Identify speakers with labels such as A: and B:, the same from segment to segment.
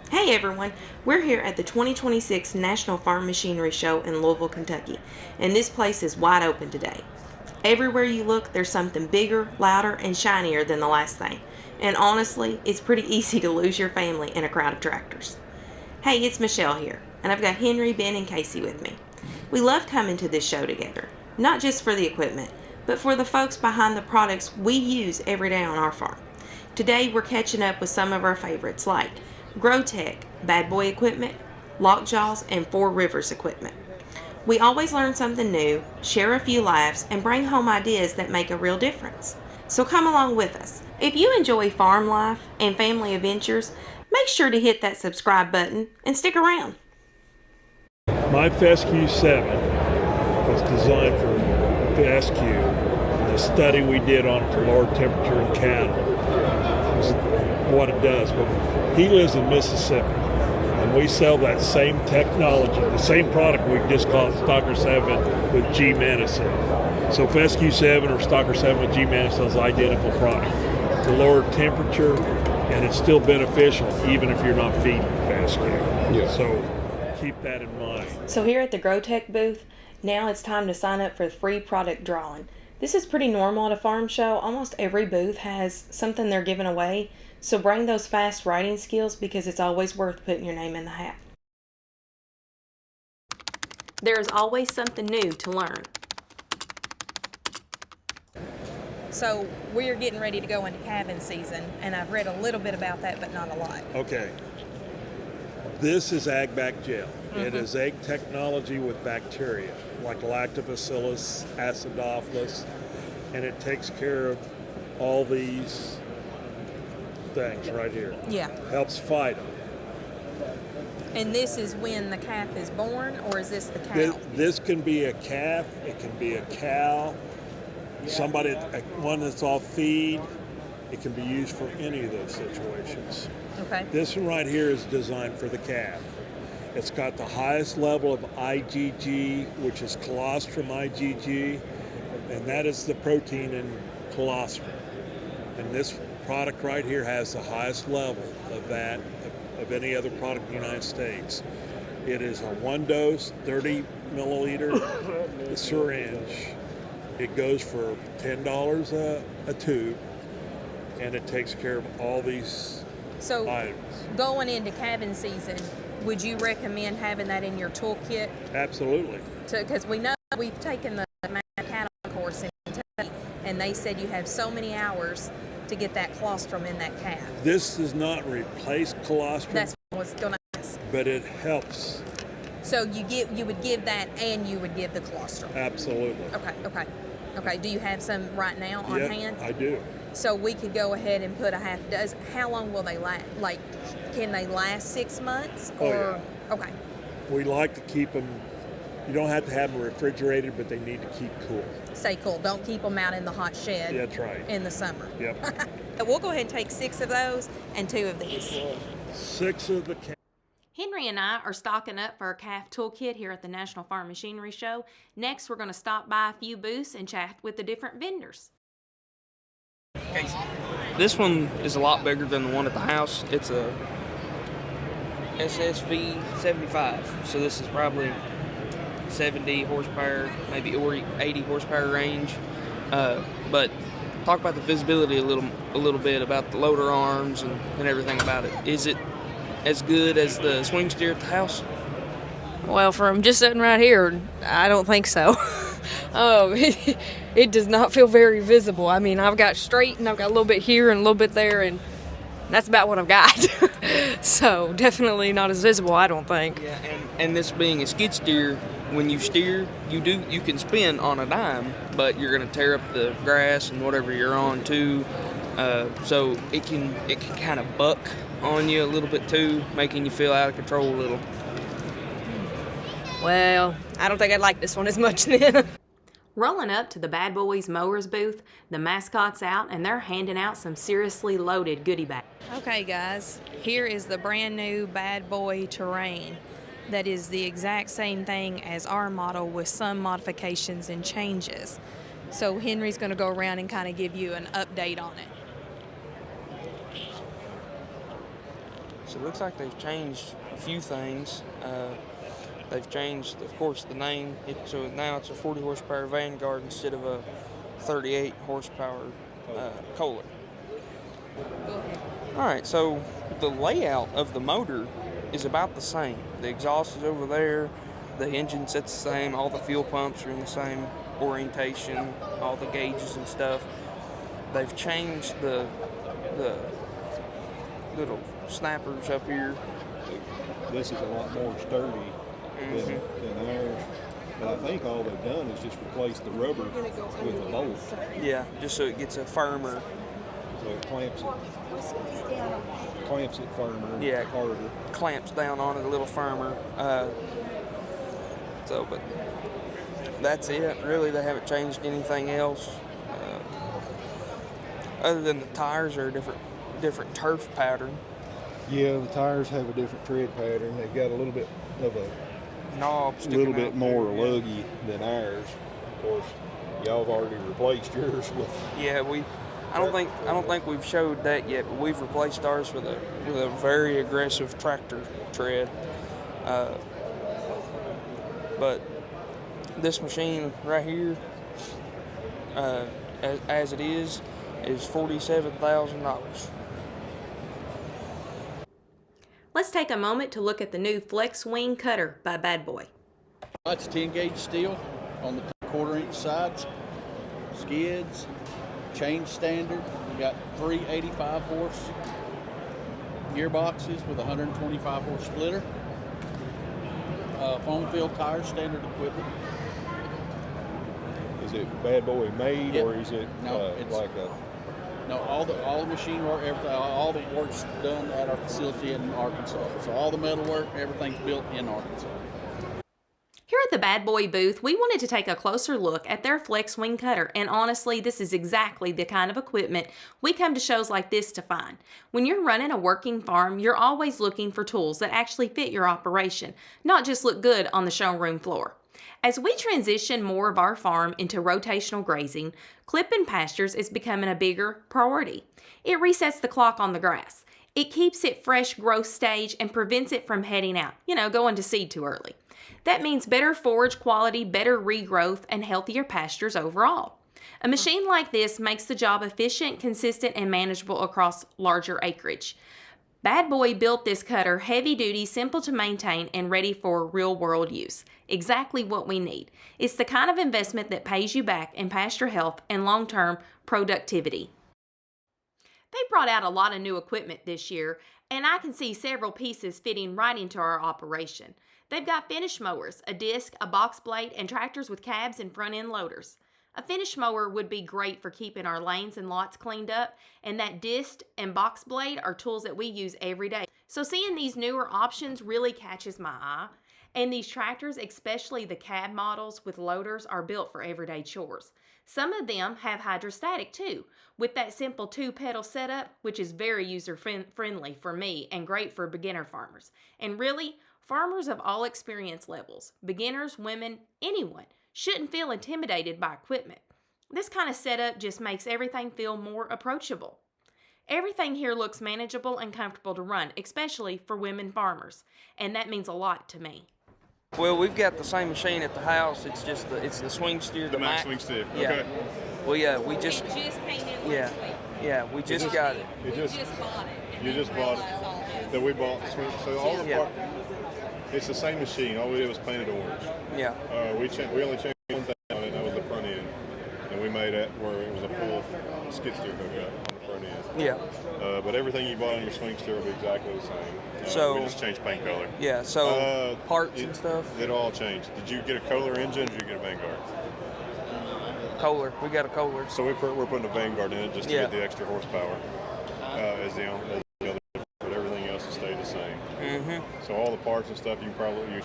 A: Hey everyone, we're here at the 2026 National Farm Machinery Show in Louisville, Kentucky, and this place is wide open today. Everywhere you look, there's something bigger, louder, and shinier than the last thing, and honestly, it's pretty easy to lose your family in a crowd of tractors. Hey, it's Michelle here, and I've got Henry, Ben, and Casey with me. We love coming to this show together, not just for the equipment, but for the folks behind the products we use every day on our farm. Today, we're catching up with some of our favorites like Gro Tec, Bad Boy equipment, LockJawz, and Four Rivers equipment. We always learn something new, share a few laughs, and bring home ideas that make a real difference. So come along with us. If you enjoy farm life and family adventures, make sure to hit that subscribe button and stick around.
B: My Fescue 7 was designed for fescue. The study we did on it to lower temperature in cattle is what it does. But he lives in Mississippi, and we sell that same technology, the same product we just called Stalker 7 with G Medicine. So Fescue 7 or Stalker 7 with G Medicine is identical product. To lower temperature, and it's still beneficial even if you're not feeding fescue. Yeah. So keep that in mind.
A: So here at the Gro Tec booth, now it's time to sign up for the free product drawing. This is pretty normal at a farm show. Almost every booth has something they're giving away. So bring those fast writing skills because it's always worth putting your name in the hat. There is always something new to learn.
C: So we're getting ready to go into calving season, and I've read a little bit about that, but not a lot.
B: Okay. This is AgBac gel. It is egg technology with bacteria like Lactobacillus acidophilus, and it takes care of all these things right here.
C: Yeah.
B: Helps fight them.
C: And this is when the calf is born, or is this the cow?
B: This can be a calf, it can be a cow, one that's off feed. It can be used for any of those situations.
C: Okay.
B: This one right here is designed for the calf. It's got the highest level of IgG, which is colostrum IgG, and that is the protein in colostrum. And this product right here has the highest level of that of any other product in the United States. It is a one dose, 30 milliliter syringe. It goes for $10 a tube, and it takes care of all these items.
C: Going into calving season, would you recommend having that in your toolkit?
B: Absolutely.
C: Because we know we've taken the cattle course in Kentucky, and they said you have so many hours to get that colostrum in that calf.
B: This does not replace colostrum.
C: That's what I was going to ask.
B: But it helps.
C: So you would give that, and you would give the colostrum.
B: Absolutely.
C: Okay. Do you have some right now on hand?
B: I do.
C: So we could go ahead and put a half dozen. How long will they last? Like, can they last 6 months? Or
B: yeah.
C: Okay.
B: We like to keep them. You don't have to have them refrigerated, but they need to keep cool.
C: Stay cool. Don't keep them out in the hot shed.
B: That's right.
C: In the summer.
B: Yep.
C: We'll go ahead and take 6 of those and 2 of these.
B: 6 of the calf.
A: Henry and I are stocking up for our calf toolkit here at the National Farm Machinery Show. Next, we're going to stop by a few booths and chat with the different vendors.
D: This one is a lot bigger than the one at the house. It's a SSV 75, so this is probably 70 horsepower, maybe 80 horsepower range. But talk about the visibility a little bit about the loader arms and everything about it. Is it as good as the swing steer at the house?
E: Well, from just sitting right here, I don't think so. It does not feel very visible. I mean, I've got straight and I've got a little bit here and a little bit there, and that's about what I've got. So definitely not as visible, I don't think.
D: Yeah, and this being a skid steer, when you steer, you can spin on a dime, but you're going to tear up the grass and whatever you're on too. So it can kind of buck on you a little bit too, making you feel out of control a little.
E: Well, I don't think I'd like this one as much then.
A: Rolling up to the Bad Boys Mowers booth, the mascot's out and they're handing out some seriously loaded goodie bags.
C: Okay, guys, here is the brand new Bad Boy Terrain. That is the exact same thing as our model with some modifications and changes. So Henry's going to go around and kind of give you an update on it.
D: So it looks like they've changed a few things. They've changed, of course, the name. So now it's a 40 horsepower Vanguard instead of a 38 horsepower Kohler.
C: Go ahead.
D: All right, so the layout of the motor is about the same. The exhaust is over there. The engine sits the same. All the fuel pumps are in the same orientation. All the gauges and stuff. They've changed the little snappers up here.
F: This is a lot more sturdy than ours. But I think all they've done is just replace the rubber with a bolt.
D: Yeah, just so it gets a firmer.
F: So it clamps it firmer,
D: Yeah.
F: harder.
D: Clamps down on it a little firmer. But that's it. Really, they haven't changed anything else. Other than the tires are a different turf pattern.
F: Yeah, the tires have a different tread pattern. They've got a little bit of a
D: Knob sticking
F: little bit
D: out
F: more
D: there, yeah.
F: luggy than ours. Of course, y'all have already replaced yours with.
D: Yeah, I don't think we've showed that yet, but we've replaced ours with a very aggressive tractor tread. But this machine right here, as it is $47,000.
A: Let's take a moment to look at the new Flex Wing Cutter by Bad Boy.
G: It's 10 gauge steel on the 1/4 inch sides, skids, chain standard. We got 3 85 horse gearboxes with a 125 horse splitter. Foam filled tires, standard equipment.
F: Is it Bad Boy made
G: Yep.
F: or is it
G: No, it's
F: like a?
G: No, all the machine work, everything, all the work's done at our facility in Arkansas. So all the metal work, everything's built in Arkansas.
A: Here at the Bad Boy booth, we wanted to take a closer look at their Flex Wing Cutter, and honestly, this is exactly the kind of equipment we come to shows like this to find. When you're running a working farm, you're always looking for tools that actually fit your operation, not just look good on the showroom floor. As we transition more of our farm into rotational grazing, clipping pastures is becoming a bigger priority. It resets the clock on the grass. It keeps it fresh growth stage and prevents it from heading out, going to seed too early. That means better forage quality, better regrowth, and healthier pastures overall. A machine like this makes the job efficient, consistent, and manageable across larger acreage. Bad Boy built this cutter heavy duty, simple to maintain, and ready for real world use. Exactly what we need. It's the kind of investment that pays you back in pasture health and long-term productivity. They brought out a lot of new equipment this year, and I can see several pieces fitting right into our operation. They've got finish mowers, a disc, a box blade, and tractors with cabs and front-end loaders. A finish mower would be great for keeping our lanes and lots cleaned up, and that disc and box blade are tools that we use every day. So seeing these newer options really catches my eye, and these tractors, especially the cab models with loaders, are built for everyday chores. Some of them have hydrostatic too, with that simple 2-pedal setup, which is very user-friendly for me and great for beginner farmers. And really, farmers of all experience levels, beginners, women, anyone, shouldn't feel intimidated by equipment. This kind of setup just makes everything feel more approachable. Everything here looks manageable and comfortable to run, especially for women farmers, and that means a lot to me.
D: Well, we've got the same machine at the house. It's just it's the swing steer, the
H: max swing steer.
D: Yeah.
H: Okay.
D: We just
C: It just came in
D: yeah,
C: last week.
D: yeah, we just got it.
H: You just
C: bought it.
H: you just bought it. That we bought the swing. So all the
D: Yeah.
H: part. It's the same machine. All we did was paint it orange.
D: Yeah.
H: We only changed one thing on it. And that was the front end, and we made it where it was a full skid steer hookup on the front end.
D: Yeah.
H: But everything you bought on your swing steer will be exactly the same.
D: So-
H: we just changed paint color.
D: Yeah. So parts and stuff.
H: It all changed. Did you get a Kohler engine? Or did you get a Vanguard?
D: Kohler. We got a Kohler.
H: So we're putting a Vanguard in it just to
D: Yeah.
H: get the extra horsepower as the other, but everything else has stayed the same.
D: Mm-hmm.
H: So all the parts and stuff, you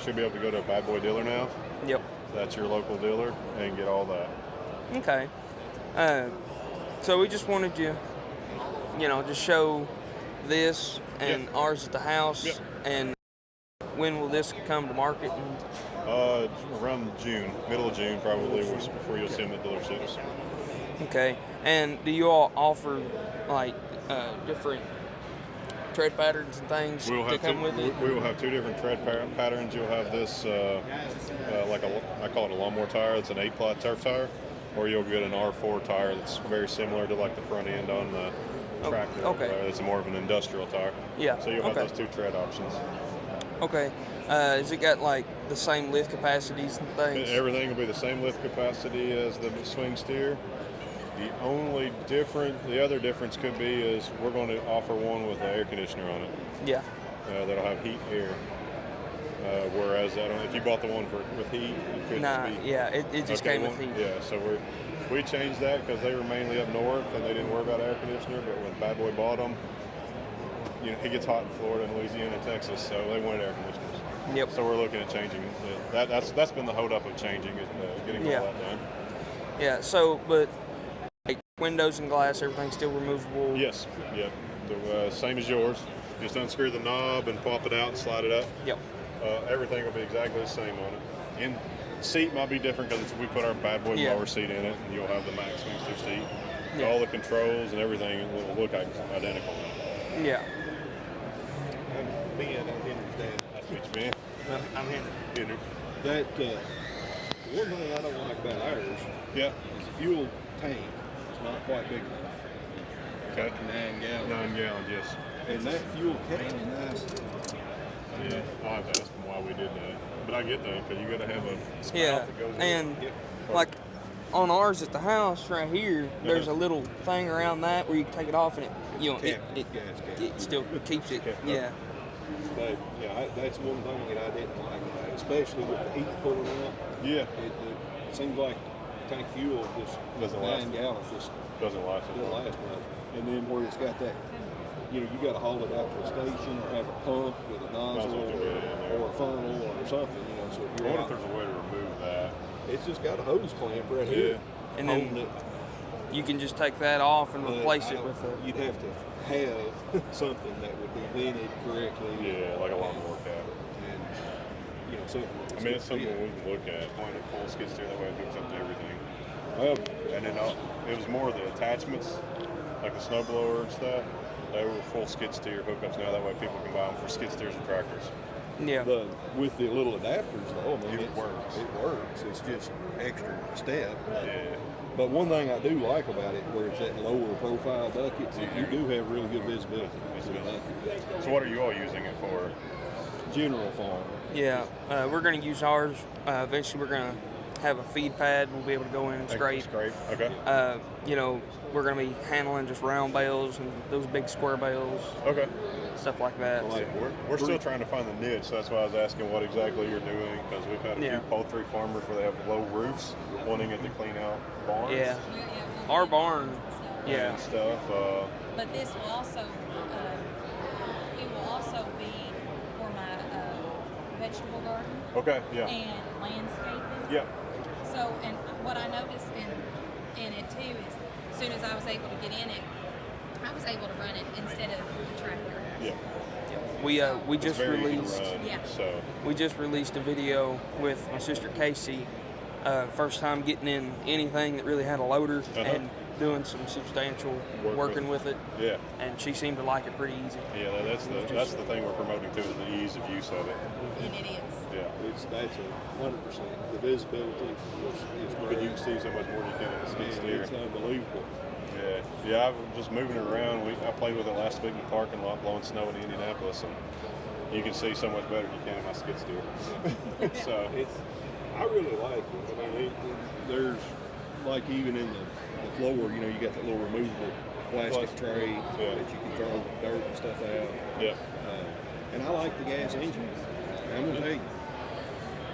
H: should be able to go to a Bad Boy dealer now.
D: Yep.
H: That's your local dealer and get all that.
D: Okay. So we just wanted you, just show this and
H: Yep.
D: ours at the house.
H: Yep.
D: And when will this come to market?
H: Around June, middle of June probably, was before you'll see them at dealerships.
D: Okay. And do you all offer like different tread patterns and things to come with it?
H: We will have two different tread patterns. You'll have this, I call it a lawnmower tire. It's an 8-ply turf tire, or you'll get an R4 tire that's very similar to like the front end on the tractor.
D: Okay.
H: It's more of an industrial tire.
D: Yeah.
H: So you'll have those two tread options.
D: Okay. Has it got like the same lift capacities and things?
H: Everything will be the same lift capacity as the swing steer. The other difference could be is we're going to offer one with an air conditioner on it.
D: Yeah.
H: That'll have heat air. Whereas if you bought the one with heat, it couldn't be.
D: Yeah, it just came with heat.
H: Yeah, so we changed that because they were mainly up north and they didn't worry about air conditioner. But when Bad Boy bought them, it gets hot in Florida and Louisiana and Texas, so they wanted air conditioners.
D: Yep.
H: So we're looking at changing. That's been the holdup of changing is getting all that done.
D: Yeah. So, but like windows and glass, everything's still removable.
H: Yes. Yep. The same as yours. Just unscrew the knob and pop it out and slide it up.
D: Yep.
H: Everything will be exactly the same on it. And seat might be different because we put our Bad Boy mower seat in it, and you'll have the Max swing steer seat. Yeah. All the controls and everything will look identical.
D: Yeah.
F: I'm Ben. I'm Henry's dad.
H: Nice to meet you, Ben.
D: I'm Henry.
F: That one thing I don't like about ours is the fuel tank is not quite big enough.
H: Okay.
F: 9 gallons.
H: 9 gallons, yes.
F: And that fuel can is nice.
H: Yeah, I'll have to ask them why we did that. But I get that because you got to have a spout that goes
D: and
H: in.
D: like on ours at the house right here, there's a little thing around that where you can take it off and it still keeps it. Yeah.
F: But yeah, that's one thing that I didn't like about it, especially with the heat pulling up.
H: Yeah.
F: It seems like tank fuel just
H: doesn't
F: 9 gallons just
H: doesn't last
F: much. And then where it's got that, you got to haul it out to a station or have a pump with a nozzle or a funnel or something. So if
H: I wonder if there's a way to remove that.
F: It's just got a hose clamp right here.
D: And then you can just take that off and replace it with a...
F: You'd have to have something that would be vented correctly.
H: Yeah, like a lawnmower cap.
F: And, something.
H: It's something we can look at. Point a full skid steer, that way it hooks up to everything. And then it was more the attachments, like the snowblower and stuff. They were full skid steer hookups now. That way people can buy them for skid steers and tractors.
D: Yeah.
F: But with the little adapters, though,
H: it works.
F: It works. It's just extra step.
H: Yeah.
F: But one thing I do like about it, where it's that lower profile buckets, you do have really good visibility.
H: So what are you all using it for?
F: General farm.
D: Yeah. We're going to use ours. Eventually we're going to have a feed pad. We'll be able to go in and scrape.
H: Okay.
D: We're going to be handling just round bales and those big square bales.
H: Okay.
D: Stuff like that.
H: We're still trying to find the niche, so that's why I was asking what exactly you're doing, because we've had a few poultry farmers where they have low roofs wanting it to clean out barns.
D: Yeah. Our barn. Yeah.
H: And stuff.
I: But this will also, be for my vegetable garden.
H: Okay. Yeah.
I: And landscaping.
H: Yeah.
I: So, and what I noticed in it too is, as soon as I was able to get in it, I was able to run it instead of the tractor.
H: Yeah.
D: We just released.
H: So
D: we just released a video with my sister Casey. First time getting in anything that really had a loader and doing some substantial working with it.
H: Yeah.
D: And she seemed to like it pretty easy.
H: Yeah, that's the thing we're promoting too, is the ease of use of it.
I: And it is.
H: Yeah.
F: That's 100%. The visibility is great.
H: But you can see so much more than you can in the skid steer.
F: It's unbelievable.
H: Yeah, I'm just moving it around. I played with it last week in the parking lot blowing snow in Indianapolis, and you can see so much better than you can in my skid steer. So
F: I really like it. I mean, there's like even in the floor, you got that little removable plastic tray that you can throw dirt and stuff out.
H: Yeah.
F: And I like the gas engine. I'm gonna tell you,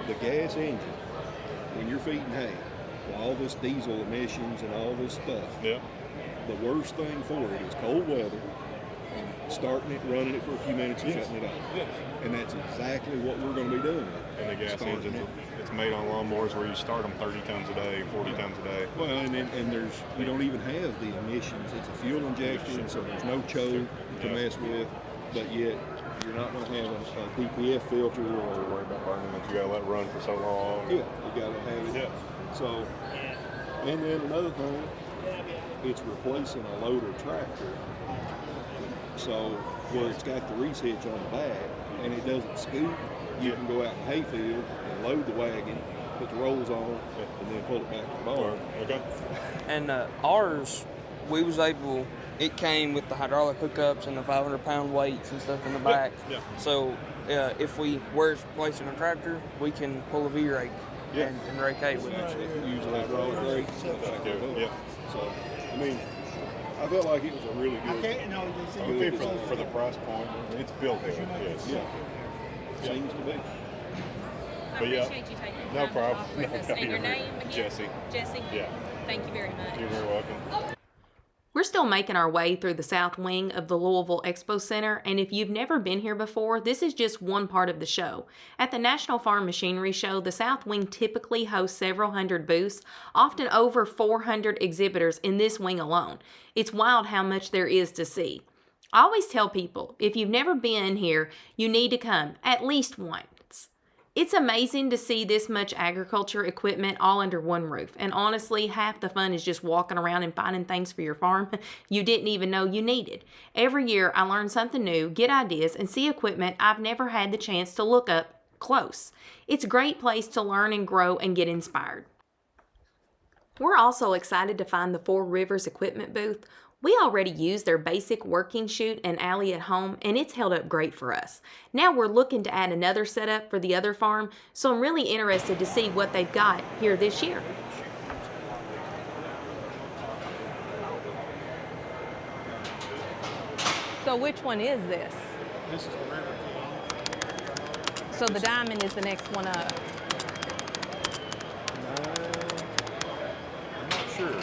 F: the gas engine, when you're feeding hay, all this diesel emissions and all this stuff.
H: Yeah.
F: The worst thing for it is cold weather, starting it, running it for a few minutes, and shutting it off.
H: Yes.
F: And that's exactly what we're going to be doing.
H: And the gas engine, it's made on lawnmowers where you start them 30 times a day, 40 times a day.
F: Well, and you don't even have the emissions. It's a fuel injection, so there's no choke to mess with, but yet you're not going to have a DPF filter or
H: worry about burning it. You got to let it run for so long.
F: Yeah, you got to have it.
H: Yeah.
F: So, and then another thing, it's replacing a loader tractor. So, well, it's got the reach hitch on the back, and it doesn't scoot. You can go out in the hayfield and load the wagon, put the rolls on, and then pull it back to the barn.
H: Okay.
D: And ours, we was able. It came with the hydraulic hookups and the 500-pound weights and stuff in the back.
H: Yeah.
D: So if we were replacing a tractor, we can pull a V-rake and rake hay with it.
F: Usually hydraulic rake, stuff like that.
H: Yeah.
F: So, I mean, I felt like it was a really good.
H: Okay, for the price point, it's built good. Yes.
F: Yeah. Seems to be.
I: I
H: But yeah,
I: appreciate you taking the
H: no
I: time
H: problem.
I: to talk with us.
H: No,
I: And your
H: you're
I: name again?
H: Jesse.
I: Jesse?
H: Yeah.
I: Thank you very much.
H: You're very welcome.
A: We're still making our way through the south wing of the Louisville Expo Center, and if you've never been here before, this is just one part of the show. At the National Farm Machinery Show, the south wing typically hosts several hundred booths, often over 400 exhibitors in this wing alone. It's wild how much there is to see. I always tell people, if you've never been here, you need to come at least once. It's amazing to see this much agriculture equipment all under one roof, and honestly, half the fun is just walking around and finding things for your farm you didn't even know you needed. Every year, I learn something new, get ideas, and see equipment I've never had the chance to look up close. It's a great place to learn and grow and get inspired. We're also excited to find the Four Rivers equipment booth. We already use their basic working chute and alley at home, and it's held up great for us. Now we're looking to add another setup for the other farm, so I'm really interested to see what they've got here this year.
C: So which one is this?
F: This is the River King.
C: So the diamond is the next one up.
H: I'm not sure.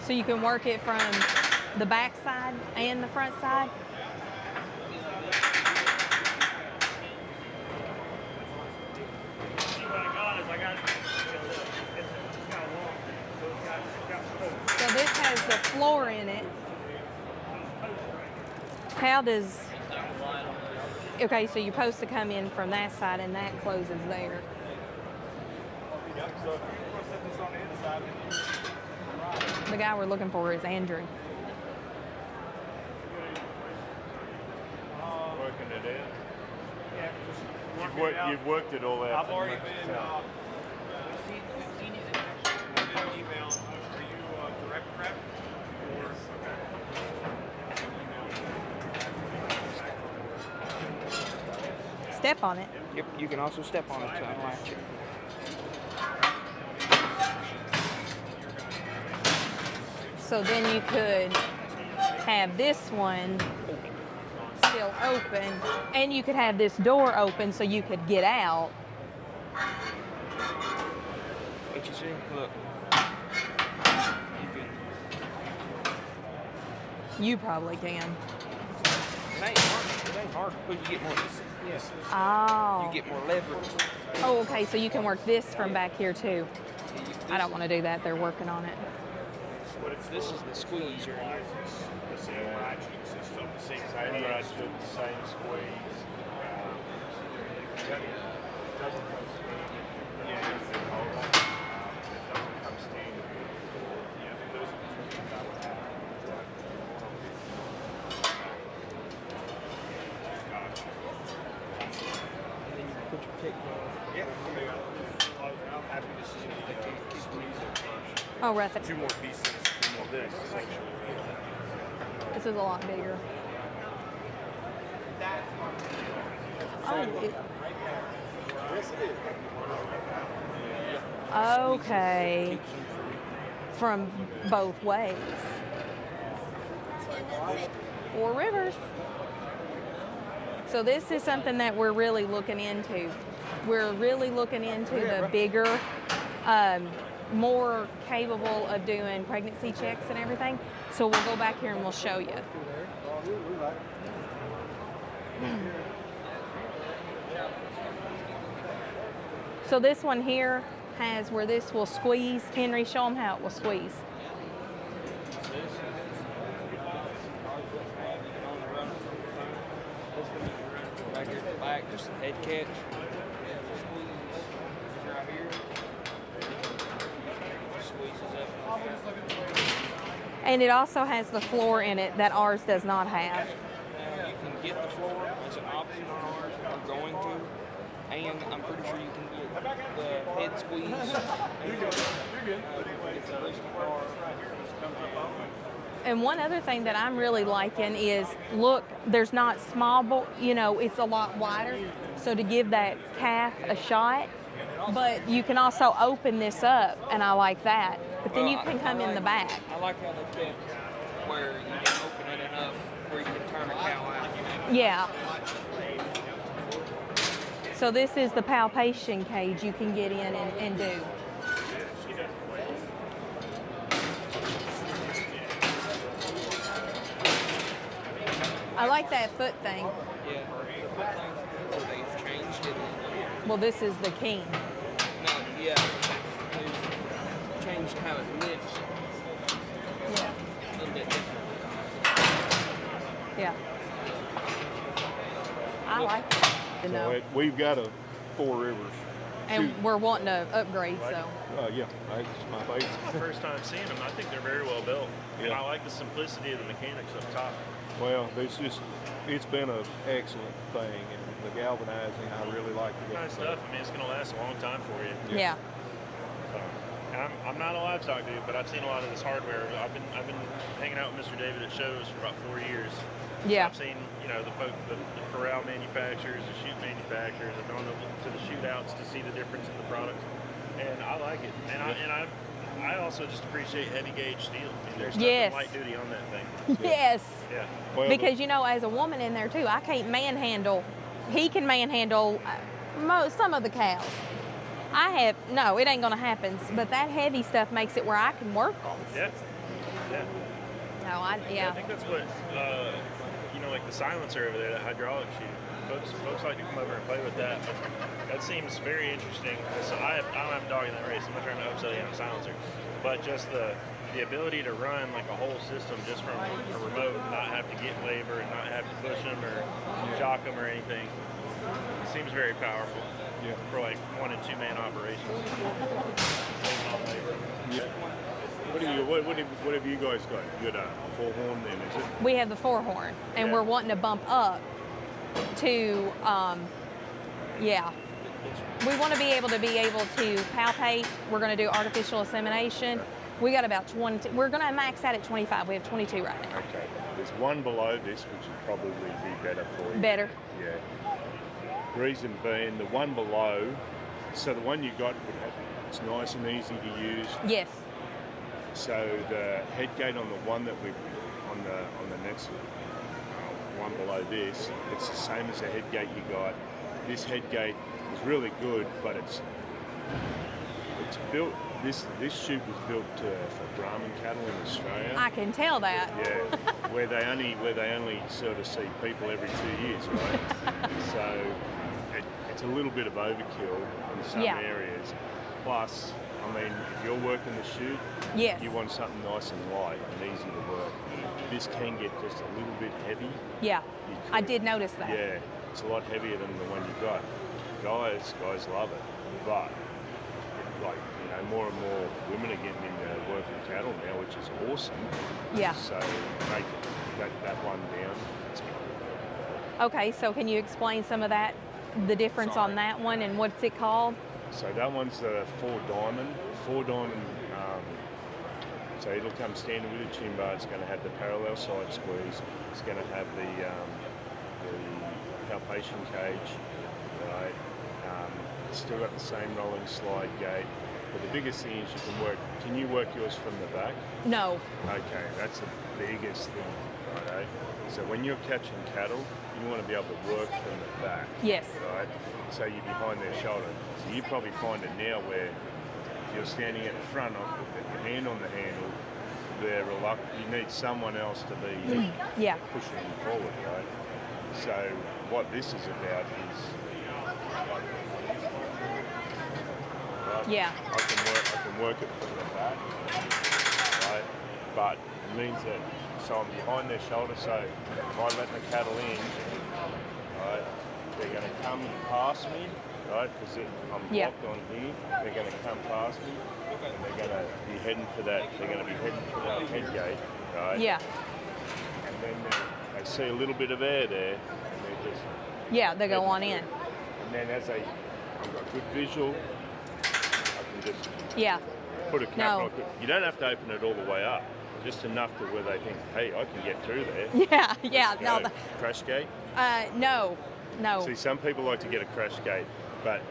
C: So you can work it from the back side and the front side? So this has the floor in it. How does... Okay, so you're supposed to come in from that side and that closes there. The guy we're looking for is Andrew.
H: Working it in. You've worked it all out.
J: I've already been. Email. Are you direct rep or
C: Step on it.
D: Yep, you can also step on it to unlatch it.
C: So then you could have this one still open, and you could have this door open so you could get out.
D: What you see? Look.
C: You probably can.
D: It ain't hard. It ain't hard because you get more. Yes.
C: Oh.
D: You get more leverage.
C: Oh, okay. So you can work this from back here too. I don't want to do that. They're working on it.
D: This is the squeeze right
H: Same squeeze.
C: Oh, right there.
J: two more pieces, two more this essentially?
C: This is a lot bigger. Oh, okay. From both ways. Four Rivers. So this is something that we're really looking into. We're really looking into the bigger, more capable of doing pregnancy checks and everything. So we'll go back here and we'll show you. So this one here has where this will squeeze. Henry, show them how it will squeeze.
D: back, just the head catch. Squeeze right here. Squeezes up.
C: And it also has the floor in it that ours does not have.
D: Now you can get the floor. That's an option on ours if you're going to. And I'm pretty sure you can get the head squeeze. You're good. It's a listed bar.
C: And one other thing that I'm really liking is, look, there's not it's a lot wider. So to give that calf a shot, but you can also open this up, and I like that. But then you can come in the back.
D: I like how they kept where you can open it enough where you can turn a cow out.
C: Yeah. So this is the palpation cage you can get in and do. I like that foot thing.
D: Yeah, the foot thing, they've changed it.
C: Well, this is the king.
D: No, yeah, they've changed how it lifts.
C: Yeah.
D: A little bit different.
C: Yeah. I like it. You know.
F: We've got a Four Rivers.
C: And we're wanting to upgrade, so.
F: Yeah, that's my favorite.
J: First time seeing them, I think they're very well built. And
F: Yeah.
J: I like the simplicity of the mechanics up top.
F: Well, it's been an excellent thing, and the galvanizing, I really like the
J: Nice stuff. I mean, it's going to last a long time for you.
C: Yeah.
J: So, and I'm not a livestock dude, but I've seen a lot of this hardware. I've been hanging out with Mr. David at shows for about 4 years.
C: Yeah.
J: I've seen, the corral manufacturers, the chute manufacturers. I've gone to the chute outs to see the difference in the products, and I like it. And I also just appreciate heavy gauge steel. I mean, there's nothing light duty on that thing.
C: Yes.
J: Yeah.
F: Well,
C: Because, as a woman in there too, I can't manhandle. He can manhandle some of the cows. No, it ain't gonna happen. But that heavy stuff makes it where I can work them.
J: Yeah. Yeah.
C: No,
J: I think that's what, like the silencer over there, that hydraulic chute. Folks like to come over and play with that. But that seems very interesting. So I don't have a dog in that race. I'm not trying to upsell you on a silencer. But just the ability to run like a whole system just from a remote and not have to get labor and not have to push them or jock them or anything. It seems very powerful for like 1 and 2 man operations. Saving on labor.
F: Yeah. What have you guys got? You got a 4-horn then, is it?
C: We have the 4-horn, and we're wanting to bump up to, We want to be able to palpate. We're going to do artificial insemination. We got about 20. We're going to max out at 25. We have 22 right now.
K: Okay. There's one below this, which would probably be better for you.
C: Better.
K: Yeah. Reason being, the one below, so the one you got, it's nice and easy to use.
C: Yes.
K: So the head gate on the one that on the next one below this, it's the same as the head gate you got. This head gate is really good, but it's built. This chute was built for Brahman cattle in Australia.
C: I can tell that.
K: Yeah, where they only sort of see people every 2 years, right? So it's a little bit of overkill in some areas. Plus, I mean, if you're working the chute, you want something nice and light and easy to work. This can get just a little bit heavy.
C: Yeah, I did notice that.
K: Yeah, it's a lot heavier than the one you got. Guys love it, but more and more women are getting into working cattle now, which is awesome.
C: Yeah.
K: So make that one down.
C: Okay, so can you explain some of that, the difference on that one, and what's it called?
K: So that one's the 4-diamond. 4-diamond. So it'll come standard with a chin bar. It's going to have the parallel side squeeze. It's going to have the palpation cage, right? It's still got the same rolling slide gate. But the biggest thing is can you work yours from the back?
C: No.
K: Okay, that's the biggest thing, right? So when you're catching cattle, you want to be able to work from the back.
C: Yes.
K: Right? So you're behind their shoulder. So you probably find it now where if you're standing at the front with your hand on the handle, they're reluctant. You need someone else to be pushing you forward, right? So what this is about is I can work it from the back, right? But it means that so I'm behind their shoulder, so if I let the cattle in, right, they're going to come past me, right? Because I'm blocked on here. They're going to come past me, and they're going to be heading for that. They're going to be heading for that head gate, right?
C: Yeah.
K: And then they see a little bit of air there, and they're just
C: they go on in.
K: And then as I've got good visual, I can just put a cap on. You don't have to open it all the way up. Just enough to where they think, hey, I can get through there.
C: No.
K: Crash gate?
C: No.
K: See, some people like to get a crash gate, but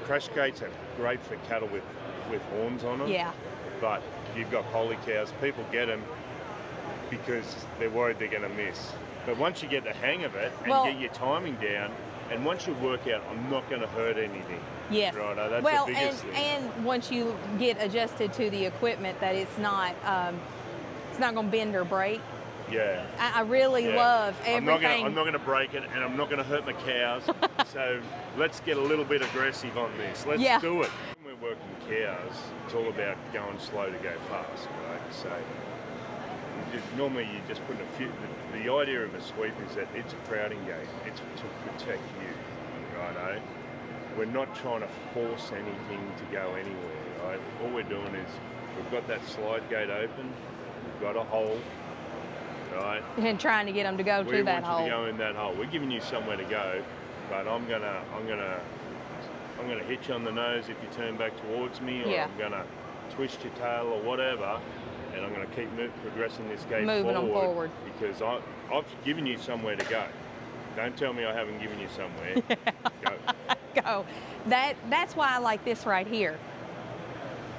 K: crash gates are great for cattle with horns on them.
C: Yeah.
K: But you've got poly cows, people get them because they're worried they're going to miss. But once you get the hang of it and get your timing down, and once you work out, I'm not going to hurt anything.
C: Yes.
K: Righto, that's the biggest thing.
C: And once you get adjusted to the equipment, that it's not going to bend or break.
K: Yeah.
C: I really love everything.
K: I'm not going to break it, and I'm not going to hurt my cows. So let's get a little bit aggressive on this. Let's do it. When we're working cows, it's all about going slow to go fast, right? So normally you just put a few. The idea of a sweep is that it's a crowding gate. It's to protect you, righto. We're not trying to force anything to go anywhere, right? All we're doing is we've got that slide gate open. We've got a hole. Right.
C: And trying to get them to go to that hole.
K: We want you to go in that hole. We're giving you somewhere to go, but I'm gonna hit you on the nose if you turn back towards me, or I'm gonna twist your tail or whatever, and I'm gonna keep progressing this gate forward because I've given you somewhere to go. Don't tell me I haven't given you somewhere.
C: Go. That's why I like this right here.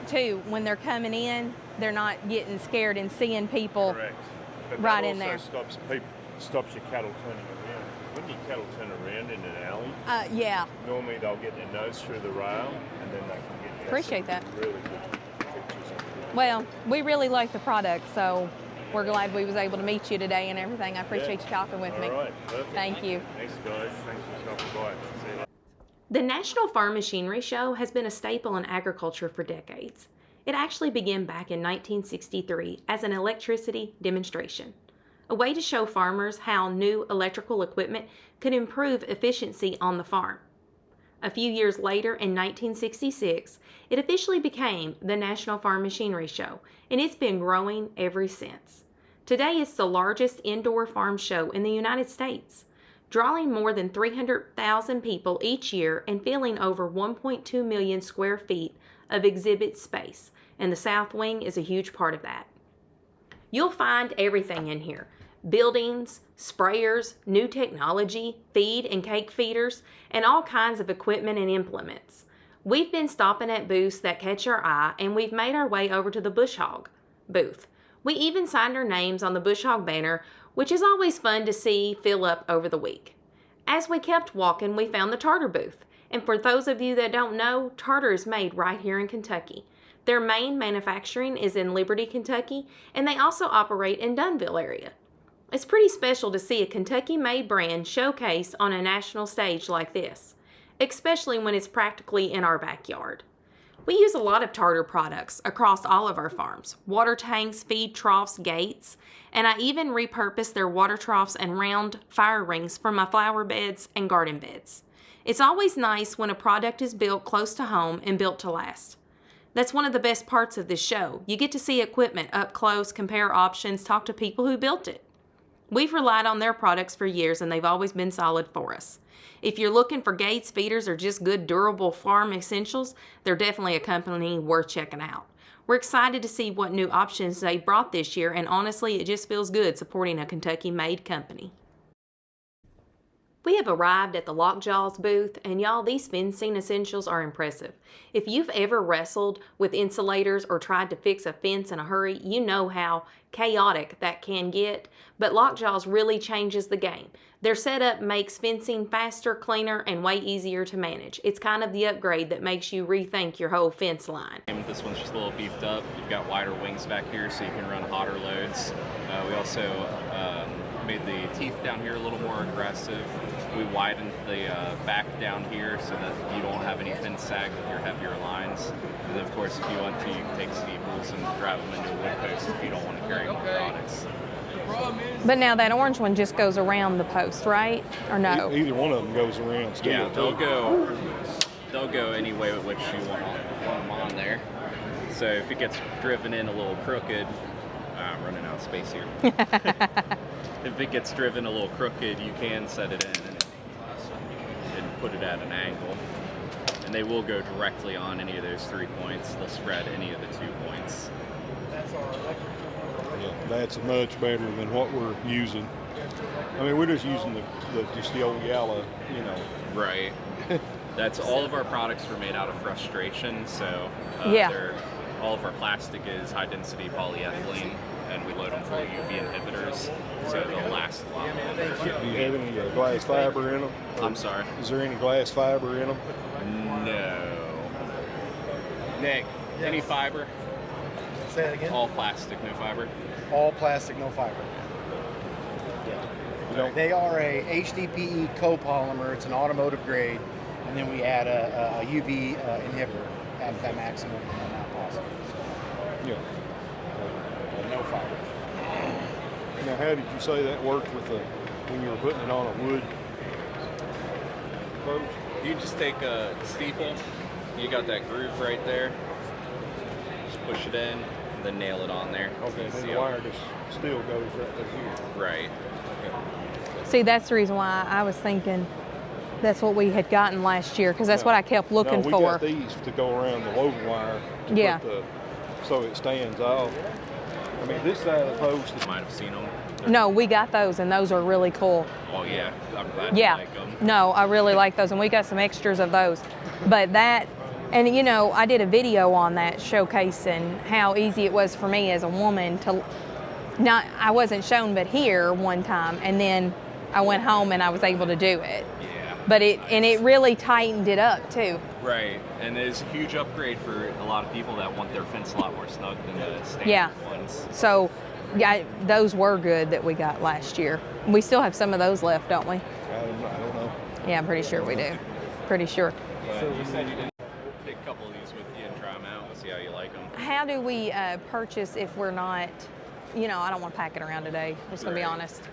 C: Too, when they're coming in, they're not getting scared and seeing people.
K: Correct. But
C: right
K: that
C: in there.
K: Stops your cattle turning around. When your cattle turn around in an alley, normally they'll get their nose through the rail, and then they can get.
C: Appreciate that.
K: Really good pictures.
C: Well, we really like the product, so we're glad we was able to meet you today and everything. I appreciate you talking with me.
K: All right, perfect.
C: Thank you.
K: Thanks, guys. Thanks for stopping by. See you later.
A: The National Farm Machinery Show has been a staple in agriculture for decades. It actually began back in 1963 as an electricity demonstration, a way to show farmers how new electrical equipment could improve efficiency on the farm. A few years later, in 1966, it officially became the National Farm Machinery Show, and it's been growing ever since. Today, it's the largest indoor farm show in the United States, drawing more than 300,000 people each year and filling over 1.2 million square feet of exhibit space, and the South Wing is a huge part of that. You'll find everything in here: buildings, sprayers, new technology, feed and cake feeders, and all kinds of equipment and implements. We've been stopping at booths that catch our eye, and we've made our way over to the Bush Hog booth. We even signed our names on the Bush Hog banner, which is always fun to see fill up over the week. As we kept walking, we found the Tarter booth. And for those of you that don't know, Tarter is made right here in Kentucky. Their main manufacturing is in Liberty, Kentucky, and they also operate in Dunnville area. It's pretty special to see a Kentucky-made brand showcased on a national stage like this, especially when it's practically in our backyard. We use a lot of Tarter products across all of our farms: water tanks, feed troughs, gates, and I even repurpose their water troughs and round fire rings for my flower beds and garden beds. It's always nice when a product is built close to home and built to last. That's one of the best parts of this show. You get to see equipment up close, compare options, talk to people who built it. We've relied on their products for years, and they've always been solid for us. If you're looking for gates, feeders, or just good, durable farm essentials, they're definitely a company worth checking out. We're excited to see what new options they brought this year, and honestly, it just feels good supporting a Kentucky-made company. We have arrived at the LockJawz booth, and y'all, these fencing essentials are impressive. If you've ever wrestled with insulators or tried to fix a fence in a hurry, you know how chaotic that can get, but LockJawz really changes the game. Their setup makes fencing faster, cleaner, and way easier to manage. It's kind of the upgrade that makes you rethink your whole fence line.
L: This one's just a little beefed up. You've got wider wings back here so you can run hotter loads. We also made the teeth down here a little more aggressive. We widened the back down here so that you don't have any fence sag with your heavier lines. And then of course, if you want to, you can take steeples and drive them into a wood post if you don't want to carry more products.
C: But now that orange one just goes around the post, right? Or no?
F: Either one of them goes around still.
L: Yeah, they'll go any way with which you want them on there. So if it gets driven in a little crooked, I'm running out of space here. If it gets driven a little crooked, you can set it in and put it at an angle. And they will go directly on any of those 3 points. They'll spread any of the 2 points.
F: Yeah, that's much better than what we're using. I mean, we're just using just the old yellow, you know.
L: Right. That's all of our products were made out of frustration, so all of our plastic is high density polyethylene, and we load them full of UV inhibitors, so they'll last a lot longer.
F: Do you have any glass fiber in them?
L: I'm sorry?
F: Is there any glass fiber in them?
L: No. Nick, any fiber?
M: Say that again?
L: All plastic, no fiber?
M: All plastic, no fiber. Yeah. They are a HDPE copolymer. It's an automotive grade, and then we add a UV inhibitor at that maximum amount possible.
F: Yeah.
M: No fiber.
F: Now, how did you say that worked with when you were putting it on a wood post?
L: You just take a steeple, you got that groove right there, just push it in, and then nail it on there.
F: Okay, and the wire just still goes right to here.
L: Right.
F: Okay.
C: See, that's the reason why I was thinking that's what we had gotten last year, because that's what I kept looking
F: we
C: for.
F: got these to go around the woven wire so it stands off. I mean, this side of the post,
L: you might have seen them.
C: No, we got those, and those are really cool.
L: Oh, yeah. I'm glad you like them.
C: No, I really like those, and we got some extras of those. But that, and you know, I did a video on that showcasing how easy it was for me as a woman to, I wasn't shown but here one time, and then I went home and I was able to do it.
L: Yeah.
C: But it really tightened it up too.
L: Right, and it's a huge upgrade for a lot of people that want their fence a lot more snug than the standard ones.
C: So, yeah, those were good that we got last year. We still have some of those left, don't we?
F: I don't know.
C: Yeah, I'm pretty sure we do. Pretty sure.
L: So you said you didn't take a couple of these with you and try them out and see how you like them.
C: How do we purchase if we're not, I don't want to pack it around today. I'm just going to be honest.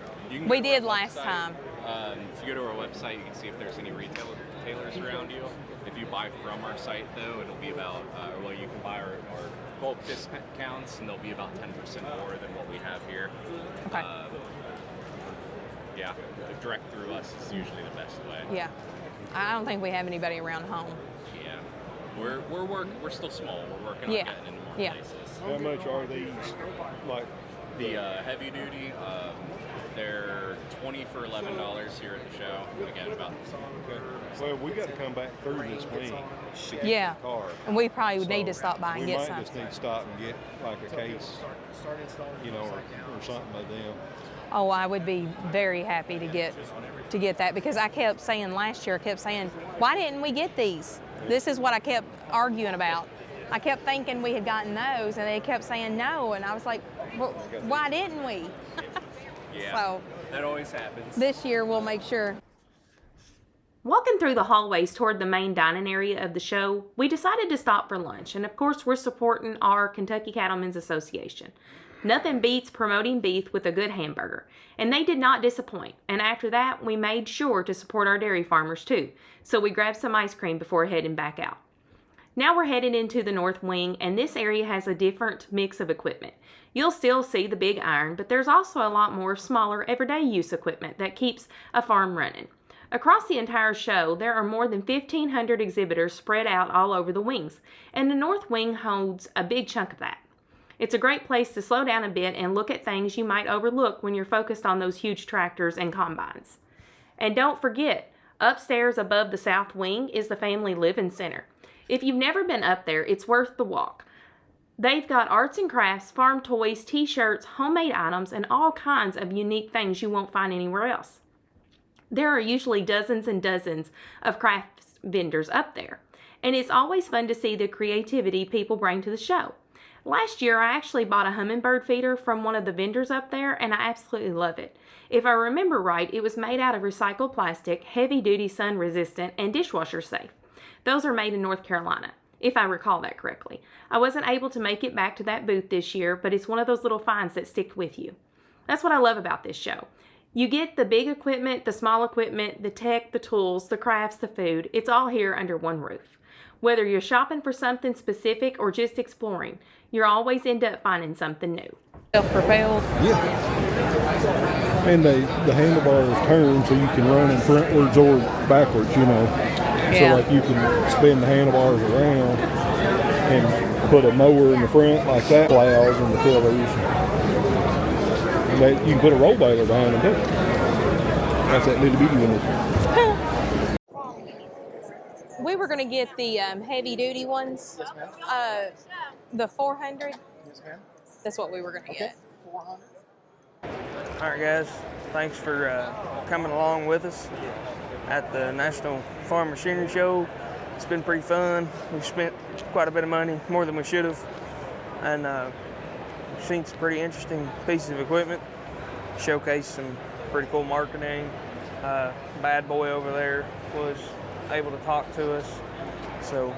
C: We did last time.
L: If you go to our website, you can see if there's any retailers around you. If you buy from our site, though, it'll be about, you can buy our bulk discounts, and they'll be about 10% more than what we have here.
C: Okay.
L: Yeah, direct through us is usually the best way.
C: Yeah. I don't think we have anybody around home.
L: Yeah. We're still small. We're working on getting into more places.
F: How much are these? Like
L: the heavy duty, they're $20 for $11 here at the show. Again, about.
F: Okay. Well, we got to come back through this week.
C: Yeah.
F: The car.
C: And we probably would need to stop by and get some.
F: We might just need to stop and get like a case, or something by them.
C: Oh, I would be very happy to get that, because I kept saying last year, why didn't we get these? This is what I kept arguing about. I kept thinking we had gotten those, and they kept saying no, and I was like, well, why didn't we?
L: Yeah,
C: so
L: that always happens.
C: This year we'll make sure.
A: Walking through the hallways toward the main dining area of the show, we decided to stop for lunch, and of course we're supporting our Kentucky Cattlemen's Association. Nothing beats promoting beef with a good hamburger, and they did not disappoint. And after that, we made sure to support our dairy farmers too, so we grabbed some ice cream before heading back out. Now we're headed into the north wing, and this area has a different mix of equipment. You'll still see the big iron, but there's also a lot more smaller everyday use equipment that keeps a farm running. Across the entire show, there are more than 1,500 exhibitors spread out all over the wings, and the north wing holds a big chunk of that. It's a great place to slow down a bit and look at things you might overlook when you're focused on those huge tractors and combines. And don't forget, upstairs above the south wing is the Family Living Center. If you've never been up there, it's worth the walk. They've got arts and crafts, farm toys, t-shirts, homemade items, and all kinds of unique things you won't find anywhere else. There are usually dozens and dozens of crafts vendors up there, and it's always fun to see the creativity people bring to the show. Last year, I actually bought a hummingbird feeder from one of the vendors up there, and I absolutely love it. If I remember right, it was made out of recycled plastic, heavy-duty sun-resistant, and dishwasher safe. Those are made in North Carolina, if I recall that correctly. I wasn't able to make it back to that booth this year, but it's one of those little finds that stick with you. That's what I love about this show. You get the big equipment, the small equipment, the tech, the tools, the crafts, the food. It's all here under one roof. Whether you're shopping for something specific or just exploring, you'll always end up finding something new.
C: Self-propelled?
F: Yeah. And the handlebars turn so you can run in frontwards or backwards, you know.
C: Yeah.
F: So like you can spin the handlebars around and put a mower in the front like that, plows and the tillers. And that, you can put a roll baler behind them too. That's that little bitty one.
C: We were going to get the heavy-duty ones.
M: Yes, ma'am.
C: The 400.
M: Yes, ma'am.
C: That's what we were going to get.
M: 400.
D: All right, guys. Thanks for coming along with us at the National Farm Machinery Show. It's been pretty fun. We've spent quite a bit of money, more than we should have, and we've seen some pretty interesting pieces of equipment. Showcased some pretty cool marketing. Bad Boy over there was able to talk to us. So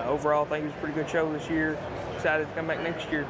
D: overall, I think it was a pretty good show this year. Excited to come back next year.